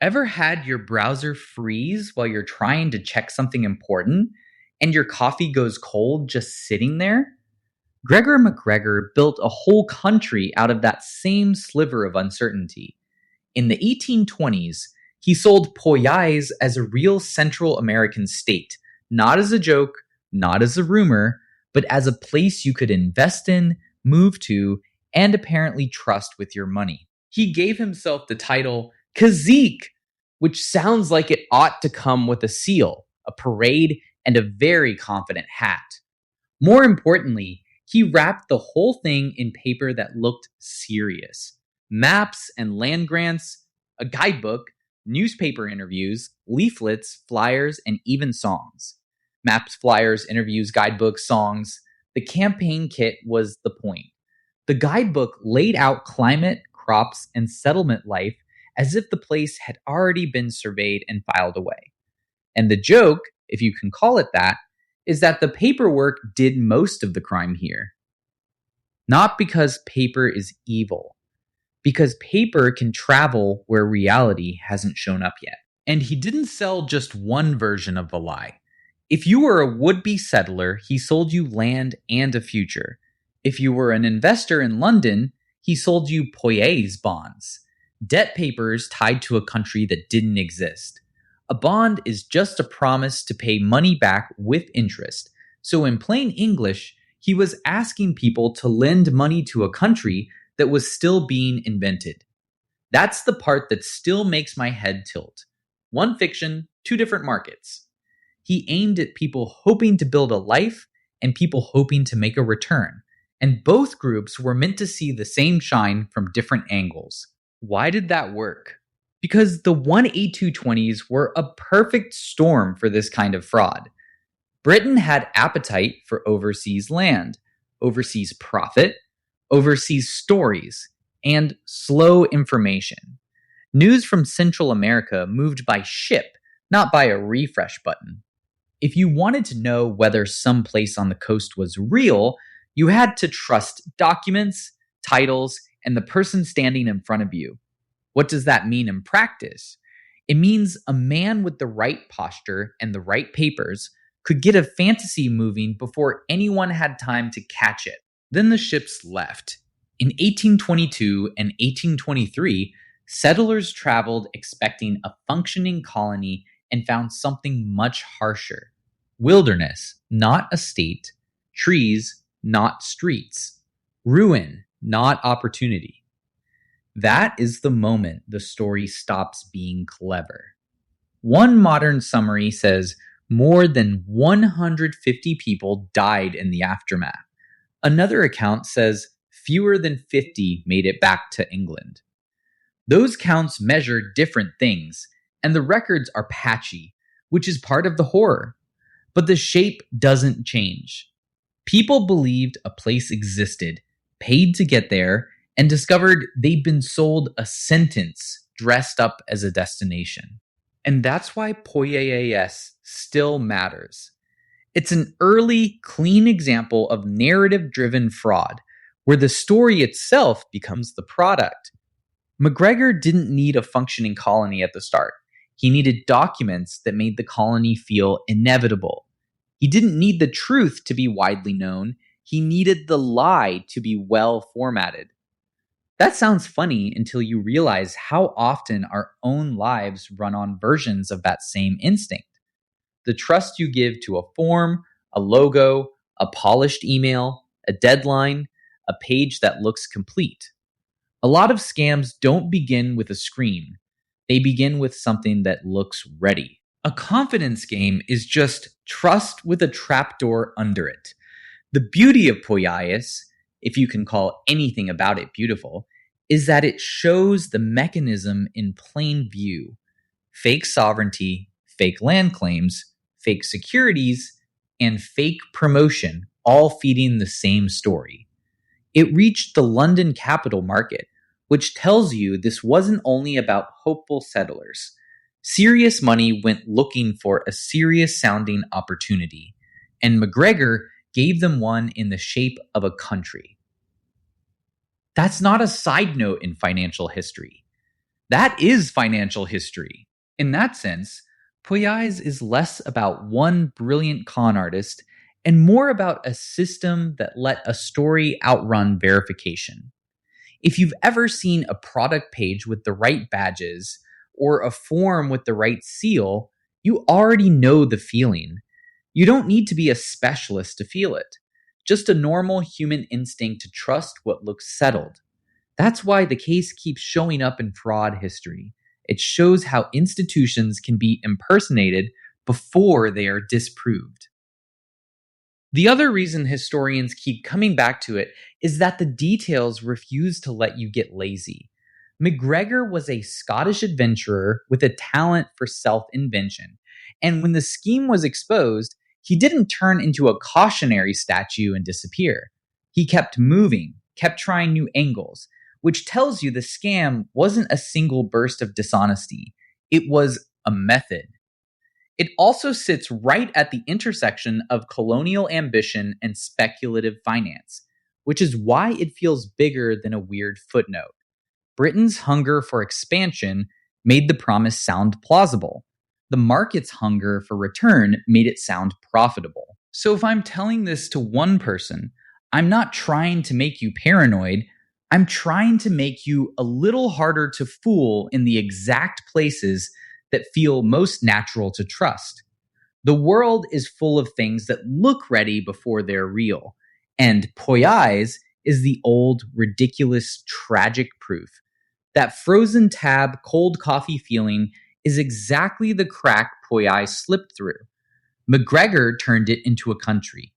Ever had your browser freeze while you're trying to check something important and your coffee goes cold just sitting there? Gregor MacGregor built a whole country out of that same sliver of uncertainty. In the 1820s, he sold Poyais as a real Central American state, not as a joke, not as a rumor, but as a place you could invest in, move to, and apparently trust with your money. He gave himself the title Cazique, which sounds like it ought to come with a seal, a parade, and a very confident hat. More importantly, he wrapped the whole thing in paper that looked serious. Maps and land grants, a guidebook, newspaper interviews, leaflets, flyers, and even songs. Maps, flyers, interviews, guidebooks, songs. The campaign kit was the point. The guidebook laid out climate, crops, and settlement life as if the place had already been surveyed and filed away. And the joke, if you can call it that, is that the paperwork did most of the crime here. Not because paper is evil, because paper can travel where reality hasn't shown up yet. And he didn't sell just one version of the lie. If you were a would-be settler, he sold you land and a future. If you were an investor in London, he sold you Poyais bonds, debt papers tied to a country that didn't exist. A bond is just a promise to pay money back with interest. So in plain English, he was asking people to lend money to a country that was still being invented. That's the part that still makes my head tilt. One fiction, two different markets. He aimed at people hoping to build a life and people hoping to make a return. And both groups were meant to see the same shine from different angles. Why did that work? Because the 1A220s were a perfect storm for this kind of fraud. Britain had appetite for overseas land, overseas profit, overseas stories, and slow information. News from Central America moved by ship, not by a refresh button. If you wanted to know whether some place on the coast was real, you had to trust documents, titles, and the person standing in front of you. What does that mean in practice? It means a man with the right posture and the right papers could get a fantasy moving before anyone had time to catch it. Then the ships left. In 1822 and 1823, settlers traveled expecting a functioning colony and found something much harsher. Wilderness, not a state. Trees, not streets. Ruin, not opportunity. That is the moment the story stops being clever. One modern summary says more than 150 people died in the aftermath. Another account says fewer than 50 made it back to England. Those counts measure different things, and the records are patchy, which is part of the horror. But the shape doesn't change. People believed a place existed, paid to get there, and discovered they'd been sold a sentence dressed up as a destination. And that's why Poyais still matters. It's an early, clean example of narrative-driven fraud, where the story itself becomes the product. MacGregor didn't need a functioning colony at the start. He needed documents that made the colony feel inevitable. He didn't need the truth to be widely known. He needed the lie to be well formatted. That sounds funny until you realize how often our own lives run on versions of that same instinct. The trust you give to a form, a logo, a polished email, a deadline, a page that looks complete. A lot of scams don't begin with a scream. They begin with something that looks ready. A confidence game is just trust with a trapdoor under it. The beauty of Poyais, if you can call anything about it beautiful, is that it shows the mechanism in plain view. Fake sovereignty, fake land claims, fake securities, and fake promotion, all feeding the same story. It reached the London capital market, which tells you this wasn't only about hopeful settlers. Serious money went looking for a serious-sounding opportunity, and MacGregor gave them one in the shape of a country. That's not a side note in financial history. That is financial history. In that sense, Poyais is less about one brilliant con artist and more about a system that let a story outrun verification. If you've ever seen a product page with the right badges or a form with the right seal, you already know the feeling. You don't need to be a specialist to feel it, just a normal human instinct to trust what looks settled. That's why the case keeps showing up in fraud history. It shows how institutions can be impersonated before they are disproved. The other reason historians keep coming back to it is that the details refuse to let you get lazy. MacGregor was a Scottish adventurer with a talent for self invention, and when the scheme was exposed, he didn't turn into a cautionary statue and disappear. He kept moving, kept trying new angles, which tells you the scam wasn't a single burst of dishonesty, it was a method. It also sits right at the intersection of colonial ambition and speculative finance, which is why it feels bigger than a weird footnote. Britain's hunger for expansion made the promise sound plausible. The market's hunger for return made it sound profitable. So if I'm telling this to one person, I'm not trying to make you paranoid. I'm trying to make you a little harder to fool in the exact places that feel most natural to trust. The world is full of things that look ready before they're real. And Poyais is the old, ridiculous, tragic proof. That frozen tab, cold coffee feeling is exactly the crack Poyais slipped through. MacGregor turned it into a country.